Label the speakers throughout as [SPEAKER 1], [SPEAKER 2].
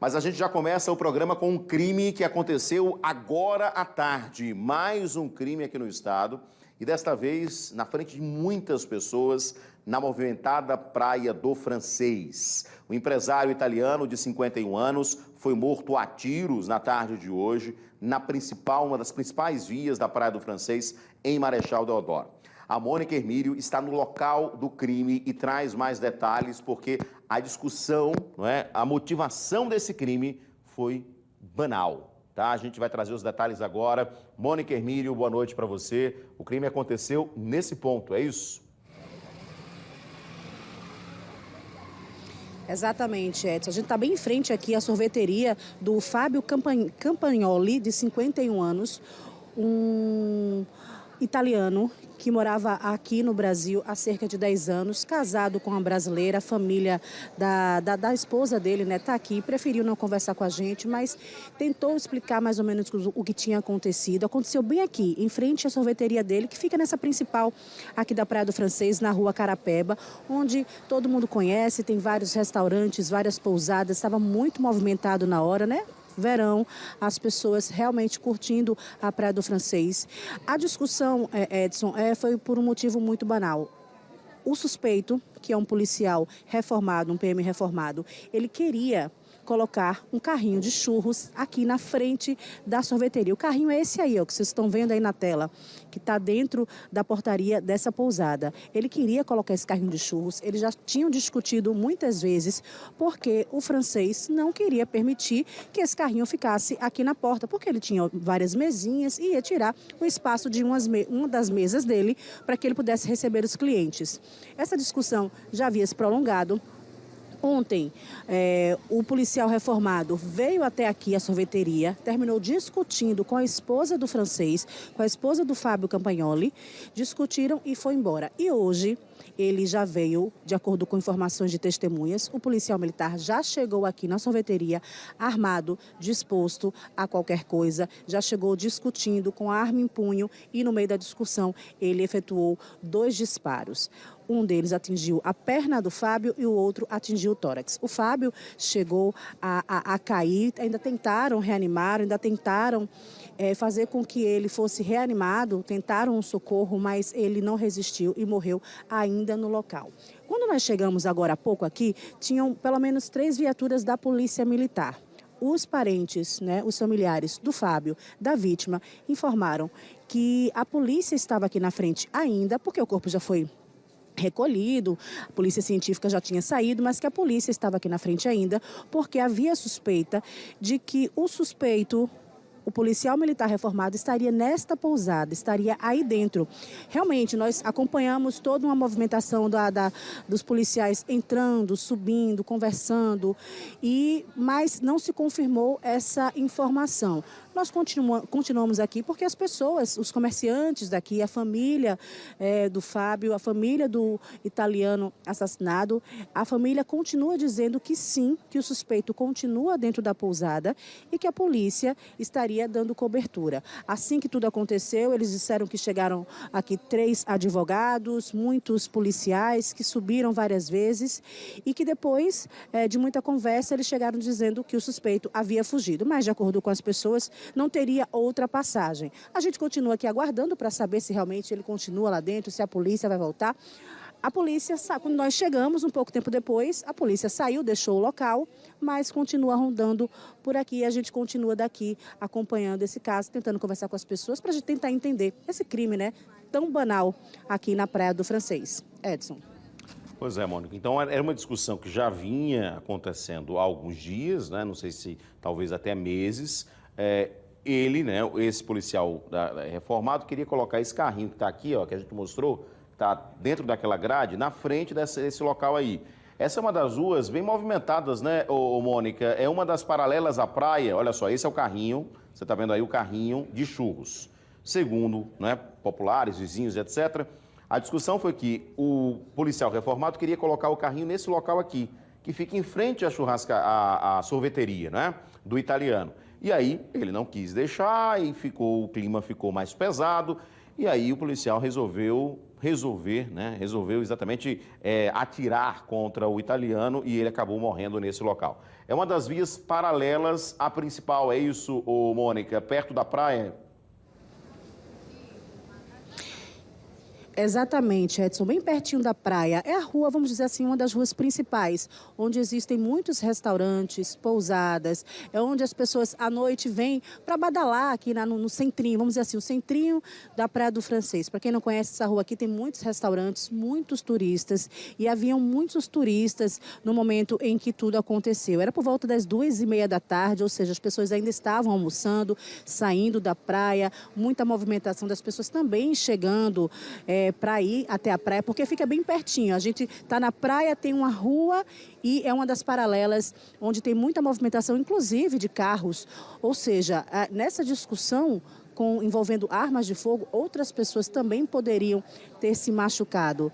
[SPEAKER 1] Mas a gente já começa o programa com um crime que aconteceu agora à tarde. Mais um crime aqui no estado. E desta vez, na frente de muitas pessoas, na movimentada Praia do Francês. O empresário italiano de 51 anos foi morto a tiros na tarde de hoje, uma das principais vias da Praia do Francês, em Marechal Deodoro. A Mônica Hermílio está no local do crime e traz mais detalhes, porque a discussão, a motivação desse crime foi banal. Tá? A gente vai trazer os detalhes agora. Mônica Hermílio, boa noite para você. O crime aconteceu nesse ponto, é isso?
[SPEAKER 2] Exatamente, Edson. A gente está bem em frente aqui à sorveteria do Fábio Campagnoli, de 51 anos, um italiano que morava aqui no Brasil há cerca de 10 anos, casado com uma brasileira. A família da esposa dele, né, está aqui, preferiu não conversar com a gente, mas tentou explicar mais ou menos o que tinha acontecido. Aconteceu bem aqui, em frente à sorveteria dele, que fica nessa principal aqui da Praia do Francês, na rua Carapeba, onde todo mundo conhece, tem vários restaurantes, várias pousadas, estava muito movimentado na hora, né? Verão, as pessoas realmente curtindo a Praia do Francês. A discussão, Edson, foi por um motivo muito banal. O suspeito, que é um policial reformado, um PM reformado, ele queria colocar um carrinho de churros aqui na frente da sorveteria. O carrinho é esse aí, ó, que vocês estão vendo aí na tela, que está dentro da portaria dessa pousada. Ele queria colocar esse carrinho de churros, eles já tinham discutido muitas vezes, porque o francês não queria permitir que esse carrinho ficasse aqui na porta, porque ele tinha várias mesinhas e ia tirar o espaço de uma das mesas dele para que ele pudesse receber os clientes. Essa discussão já havia se prolongado. Ontem, o policial reformado veio até aqui à sorveteria, terminou discutindo com a esposa do francês, com a esposa do Fábio Campagnoli, discutiram e foi embora. E hoje, ele já veio, de acordo com informações de testemunhas, o policial militar já chegou aqui na sorveteria armado, disposto a qualquer coisa, já chegou discutindo com a arma em punho e no meio da discussão ele efetuou 2 disparos. Um deles atingiu a perna do Fábio e o outro atingiu o tórax. O Fábio chegou a cair, ainda tentaram reanimar, ainda tentaram fazer com que ele fosse reanimado, tentaram um socorro, mas ele não resistiu e morreu ainda no local. Quando nós chegamos agora há pouco aqui, tinham pelo menos 3 viaturas da Polícia Militar. Os parentes, os familiares do Fábio, da vítima, informaram que a polícia estava aqui na frente ainda, porque o corpo já foi recolhido, a polícia científica já tinha saído, mas que a polícia estava aqui na frente ainda, porque havia suspeita de que o suspeito, o policial militar reformado, estaria nesta pousada, estaria aí dentro. Realmente, nós acompanhamos toda uma movimentação dos policiais entrando, subindo, conversando, mas não se confirmou essa informação. Nós continuamos aqui porque as pessoas, os comerciantes daqui, a família do Fábio, a família do italiano assassinado, a família continua dizendo que sim, que o suspeito continua dentro da pousada e que a polícia estaria dando cobertura. Assim que tudo aconteceu, eles disseram que chegaram aqui 3 advogados, muitos policiais que subiram várias vezes e que depois de muita conversa eles chegaram dizendo que o suspeito havia fugido, mas de acordo com as pessoas não teria outra passagem. A gente continua aqui aguardando para saber se realmente ele continua lá dentro, se a polícia vai voltar. A polícia, quando nós chegamos, um pouco tempo depois, a polícia saiu, deixou o local, mas continua rondando por aqui. A gente continua daqui acompanhando esse caso, tentando conversar com as pessoas para a gente tentar entender esse crime, tão banal aqui na Praia do Francês. Edson.
[SPEAKER 1] Pois é, Mônica. Então, era uma discussão que já vinha acontecendo há alguns dias, não sei se talvez até meses. Ele, esse policial reformado, queria colocar esse carrinho que está aqui, ó, que a gente mostrou, está dentro daquela grade, na frente desse local aí. Essa é uma das ruas bem movimentadas, Mônica? É uma das paralelas à praia. Olha só, esse é o carrinho, você está vendo aí o carrinho de churros. Segundo, populares, vizinhos, etc., a discussão foi que o policial reformado queria colocar o carrinho nesse local aqui, que fica em frente à sorveteria, do italiano. E aí ele não quis deixar e o clima ficou mais pesado. E aí o policial resolveu resolver, né? Resolveu exatamente atirar contra o italiano e ele acabou morrendo nesse local. É uma das vias paralelas à principal, é isso, Mônica, perto da praia?
[SPEAKER 2] Exatamente, Edson, bem pertinho da praia. É a rua, vamos dizer assim, uma das ruas principais, onde existem muitos restaurantes, pousadas, é onde as pessoas à noite vêm para badalar aqui no centrinho, vamos dizer assim, o centrinho da Praia do Francês. Para quem não conhece essa rua aqui, tem muitos restaurantes, muitos turistas, e haviam muitos turistas no momento em que tudo aconteceu. Era por volta das 2h30 da tarde, ou seja, as pessoas ainda estavam almoçando, saindo da praia, muita movimentação das pessoas também chegando para ir até a praia, porque fica bem pertinho. A gente está na praia, tem uma rua e é uma das paralelas onde tem muita movimentação, inclusive de carros. Ou seja, nessa discussão envolvendo armas de fogo, outras pessoas também poderiam ter se machucado.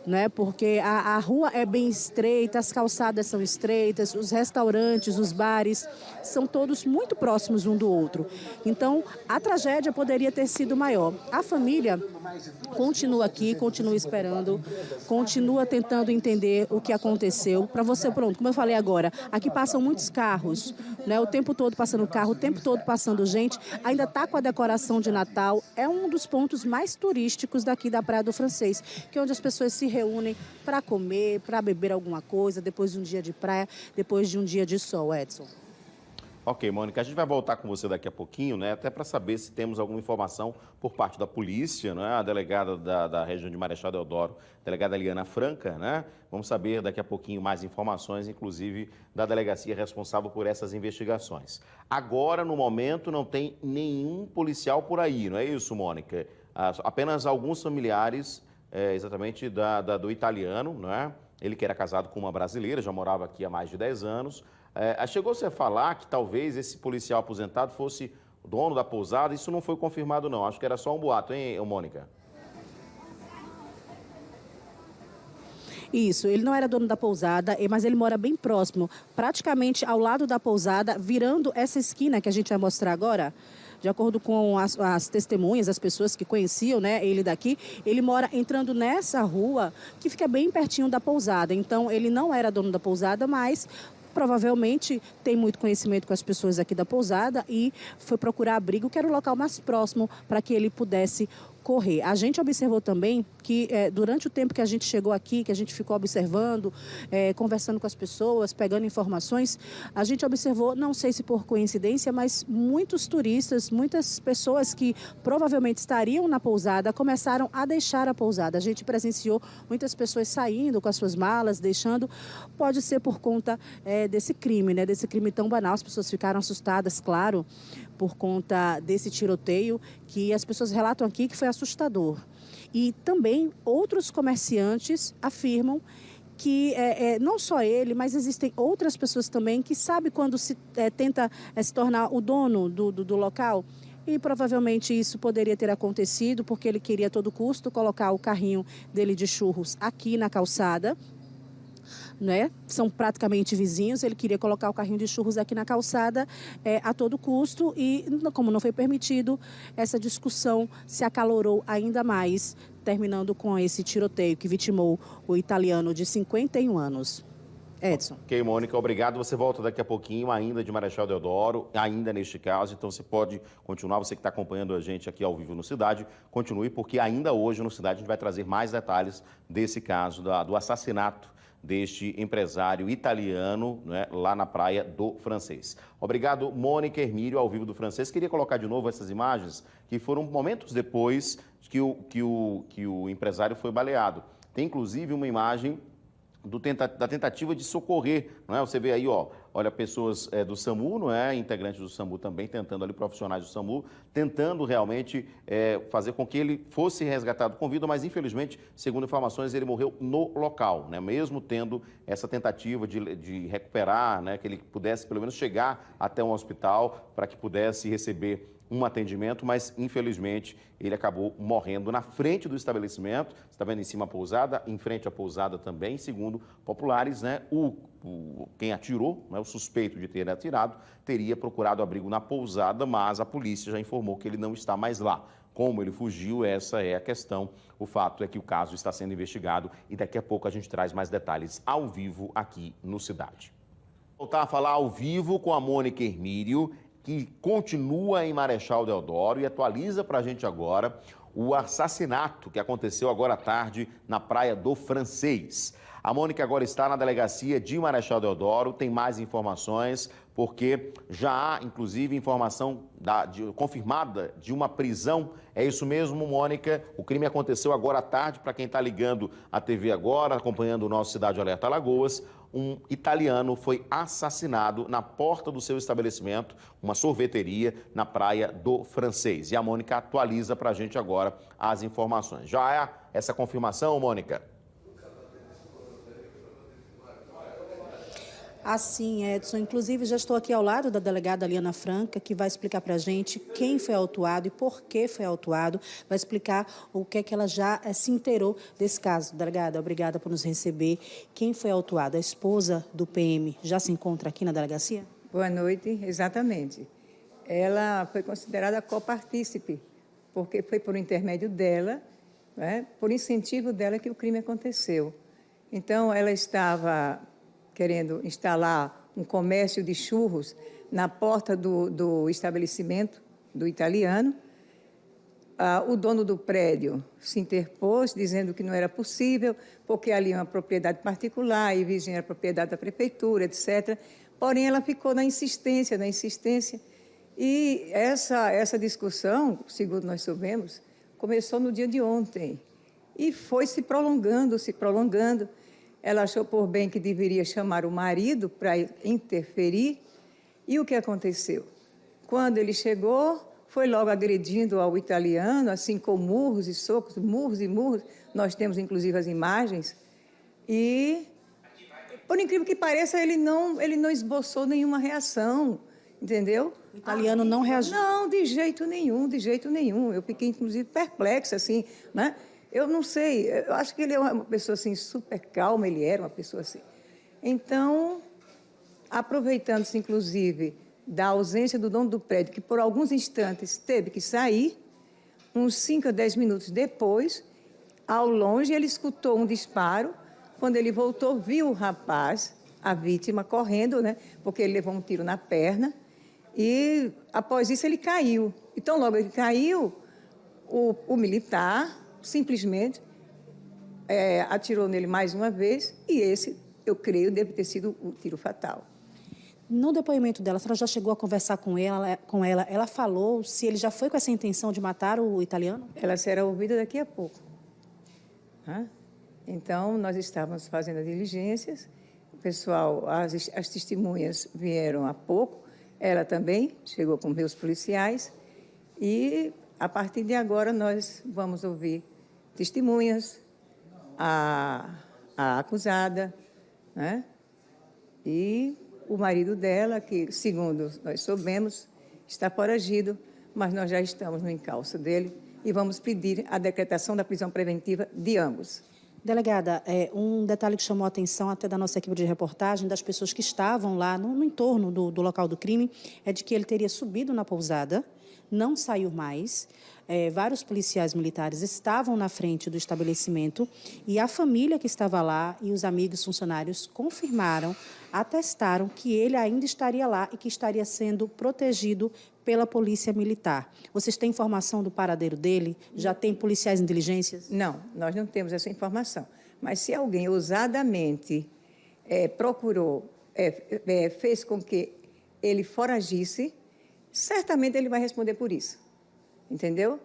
[SPEAKER 2] Né? Porque a rua é bem estreita, as calçadas são estreitas, os restaurantes, os bares são todos muito próximos um do outro. Então, a tragédia poderia ter sido maior. A família continua aqui, continua esperando, continua tentando entender o que aconteceu. Para você, pronto, como eu falei agora, aqui passam muitos carros, né? O tempo todo passando carro, o tempo todo passando gente, ainda está com a decoração de Natal. É um dos pontos mais turísticos daqui da Praia do Francês, que é onde as pessoas se reúnem para comer, para beber alguma coisa, depois de um dia de praia, depois de um dia de sol, Edson.
[SPEAKER 1] Ok, Mônica, a gente vai voltar com você daqui a pouquinho, né? Até para saber se temos alguma informação por parte da polícia, né? A delegada da região de Marechal Deodoro, delegada Eliana Franca, né? Vamos saber daqui a pouquinho mais informações, inclusive da delegacia responsável por essas investigações. Agora, no momento, não tem nenhum policial por aí, não é isso, Mônica? Apenas alguns familiares, exatamente do italiano, né? Ele que era casado com uma brasileira, já morava aqui há mais de 10 anos. Chegou-se a falar que talvez esse policial aposentado fosse o dono da pousada. Isso não foi confirmado, não. Acho que era só um boato, hein, Mônica?
[SPEAKER 2] Isso, ele não era dono da pousada, mas ele mora bem próximo, praticamente ao lado da pousada, virando essa esquina que a gente vai mostrar agora. De acordo com as testemunhas, as pessoas que conheciam, né, ele daqui, ele mora entrando nessa rua que fica bem pertinho da pousada. Então, ele não era dono da pousada, mas provavelmente tem muito conhecimento com as pessoas aqui da pousada e foi procurar abrigo, que era o local mais próximo para que ele pudesse correr. A gente observou também que durante o tempo que a gente chegou aqui, que a gente ficou observando, conversando com as pessoas, pegando informações, a gente observou, não sei se por coincidência, mas muitos turistas, muitas pessoas que provavelmente estariam na pousada, começaram a deixar a pousada. A gente presenciou muitas pessoas saindo com as suas malas, deixando, pode ser por conta desse crime, né? Desse crime tão banal. As pessoas ficaram assustadas, claro, por conta desse tiroteio, que as pessoas relatam aqui que foi assustador. E também outros comerciantes afirmam que não só ele, mas existem outras pessoas também que sabem quando se tenta se tornar o dono do local. E provavelmente isso poderia ter acontecido porque ele queria a todo custo colocar o carrinho dele de churros aqui na calçada. Né? São praticamente vizinhos, ele queria colocar o carrinho de churros aqui na calçada a todo custo e, como não foi permitido, essa discussão se acalorou ainda mais, terminando com esse tiroteio que vitimou o italiano de 51 anos. Edson.
[SPEAKER 1] Ok, Mônica, obrigado. Você volta daqui a pouquinho, ainda de Marechal Deodoro, ainda neste caso. Então você pode continuar, você que está acompanhando a gente aqui ao vivo no Cidade, continue, porque ainda hoje no Cidade a gente vai trazer mais detalhes desse caso, do assassinato deste empresário italiano, né, lá na Praia do Francês. Obrigado, Mônica Hermílio, ao vivo do Francês. Queria colocar de novo essas imagens que foram momentos depois que o empresário foi baleado. Tem inclusive uma imagem da tentativa de socorrer, não é? Você vê aí, ó, olha, pessoas do SAMU, não é? Integrantes do SAMU também tentando ali, profissionais do SAMU, tentando realmente fazer com que ele fosse resgatado com vida, mas infelizmente, segundo informações, ele morreu no local, né? Mesmo tendo essa tentativa de recuperar, né? Que ele pudesse pelo menos chegar até um hospital para que pudesse receber um atendimento, mas infelizmente ele acabou morrendo na frente do estabelecimento. Você está vendo em cima a pousada, em frente à pousada também, segundo populares, né? Quem atirou, né, o suspeito de ter atirado, teria procurado abrigo na pousada, mas a polícia já informou que ele não está mais lá. Como ele fugiu, essa é a questão. O fato é que o caso está sendo investigado e daqui a pouco a gente traz mais detalhes ao vivo aqui no Cidade. Voltar a falar ao vivo com a Mônica Hermílio, que continua em Marechal Deodoro e atualiza para a gente agora o assassinato que aconteceu agora à tarde na Praia do Francês. A Mônica agora está na delegacia de Marechal Deodoro, tem mais informações, porque já há, inclusive, informação confirmada de uma prisão. É isso mesmo, Mônica? O crime aconteceu agora à tarde, para quem está ligando a TV agora, acompanhando o nosso Cidade Alerta Alagoas. Um italiano foi assassinado na porta do seu estabelecimento, uma sorveteria na Praia do Francês. E a Mônica atualiza para a gente agora as informações. Já há essa confirmação, Mônica?
[SPEAKER 2] Assim, Edson, inclusive já estou aqui ao lado da delegada Liana Franca, que vai explicar para a gente quem foi autuado e por que foi autuado, vai explicar o que é que ela já se inteirou desse caso. Delegada, obrigada por nos receber. Quem foi autuado? A esposa do PM já se encontra aqui na delegacia?
[SPEAKER 3] Boa noite, exatamente. Ela foi considerada copartícipe, porque foi por intermédio dela, né, por incentivo dela que o crime aconteceu. Então, ela estava querendo instalar um comércio de churros na porta do estabelecimento do italiano. O dono do prédio se interpôs, dizendo que não era possível, porque ali é uma propriedade particular e vizinha era propriedade da prefeitura, etc. Porém, ela ficou na insistência, e essa discussão, segundo nós soubemos, começou no dia de ontem e foi se prolongando. Ela achou por bem que deveria chamar o marido para interferir. E o que aconteceu? Quando ele chegou, foi logo agredindo ao italiano, assim, com murros e socos, murros e murros. Nós temos, inclusive, as imagens. E, por incrível que pareça, ele não esboçou nenhuma reação, entendeu?
[SPEAKER 2] O italiano não reagiu?
[SPEAKER 3] Não, de jeito nenhum. Eu fiquei, inclusive, perplexa, assim, né? Eu não sei, eu acho que ele é uma pessoa, assim, super calma, ele era uma pessoa assim. Então, aproveitando-se, inclusive, da ausência do dono do prédio, que por alguns instantes teve que sair, uns 5 a 10 minutos depois, ao longe, ele escutou um disparo. Quando ele voltou, viu o rapaz, a vítima, correndo, né? Porque ele levou um tiro na perna. E, após isso, ele caiu. Então, logo ele caiu, o militar simplesmente atirou nele mais uma vez, e esse, eu creio, deve ter sido o tiro fatal.
[SPEAKER 2] No depoimento dela, a senhora já chegou a conversar com ela? Ela falou se ele já foi com essa intenção de matar o italiano?
[SPEAKER 3] Ela será ouvida daqui a pouco. Então, nós estávamos fazendo as diligências, o pessoal, as testemunhas vieram há pouco, ela também chegou com meus policiais, e a partir de agora nós vamos ouvir testemunhas, a acusada, né? E o marido dela, que, segundo nós soubemos, está foragido, mas nós já estamos no encalço dele e vamos pedir a decretação da prisão preventiva de ambos.
[SPEAKER 2] Delegada, um detalhe que chamou a atenção até da nossa equipe de reportagem, das pessoas que estavam lá no entorno do local do crime, é de que ele teria subido na pousada, não saiu mais. Vários policiais militares estavam na frente do estabelecimento e a família que estava lá e os amigos funcionários confirmaram, atestaram que ele ainda estaria lá e que estaria sendo protegido pela polícia militar. Vocês têm informação do paradeiro dele? Já tem policiais em diligências?
[SPEAKER 3] Não, nós não temos essa informação. Mas se alguém ousadamente procurou, fez com que ele foragisse, certamente ele vai responder por isso. Entendeu?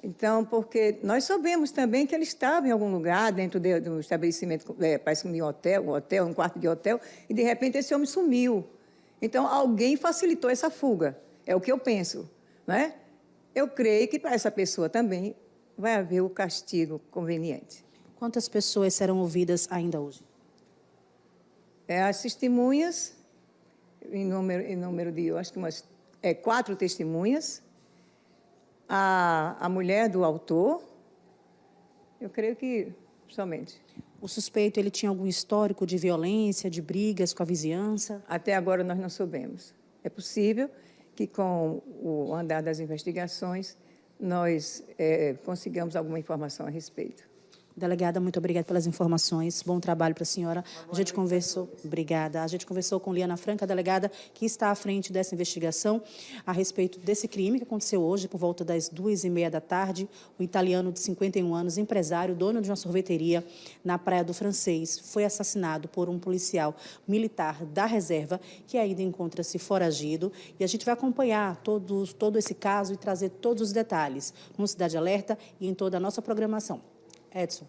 [SPEAKER 3] Então, porque nós soubemos também que ele estava em algum lugar dentro do estabelecimento, parece que um hotel, um quarto de hotel, e de repente esse homem sumiu. Então, alguém facilitou essa fuga, é o que eu penso, né? Eu creio que para essa pessoa também vai haver o castigo conveniente.
[SPEAKER 2] Quantas pessoas serão ouvidas ainda hoje?
[SPEAKER 3] As testemunhas, em número de, eu acho que 4 testemunhas, A mulher do autor, eu creio que somente.
[SPEAKER 2] O suspeito, ele tinha algum histórico de violência, de brigas com a vizinhança?
[SPEAKER 3] Até agora nós não soubemos. É possível que, com o andar das investigações, nós consigamos alguma informação a respeito.
[SPEAKER 2] Delegada, muito obrigada pelas informações. Bom trabalho para a senhora. A gente conversou, obrigada. A gente conversou com Liana Franca, delegada, que está à frente dessa investigação a respeito desse crime que aconteceu hoje, por volta das 2h30 da tarde. O italiano de 51 anos, empresário, dono de uma sorveteria na Praia do Francês, foi assassinado por um policial militar da reserva, que ainda encontra-se foragido. E a gente vai acompanhar todo esse caso e trazer todos os detalhes no Cidade Alerta e em toda a nossa programação. Edson.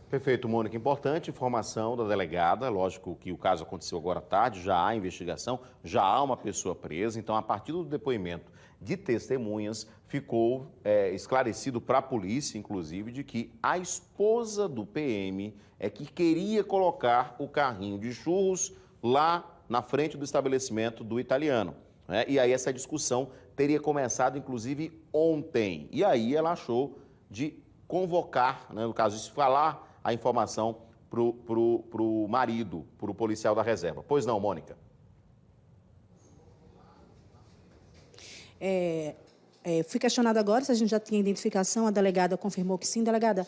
[SPEAKER 1] Perfeito, Mônica. Importante informação da delegada. Lógico que o caso aconteceu agora à tarde, já há investigação, já há uma pessoa presa. Então, a partir do depoimento de testemunhas, ficou esclarecido para a polícia, inclusive, de que a esposa do PM é que queria colocar o carrinho de churros lá na frente do estabelecimento do italiano. Né? E aí essa discussão teria começado, inclusive, ontem. E aí ela achou de convocar, né, no caso, de falar a informação pro marido, pro policial da reserva. Pois não, Mônica?
[SPEAKER 2] Fui questionado agora se a gente já tinha identificação, a delegada confirmou que sim. Delegada,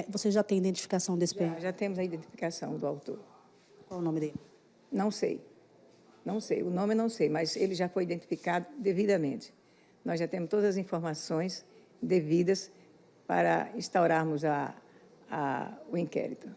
[SPEAKER 2] você já tem identificação desse PM?
[SPEAKER 3] Já temos a identificação do autor.
[SPEAKER 2] Qual o nome dele?
[SPEAKER 3] Não sei. Não sei. O nome eu não sei, mas ele já foi identificado devidamente. Nós já temos todas as informações devidas para instaurarmos o inquérito.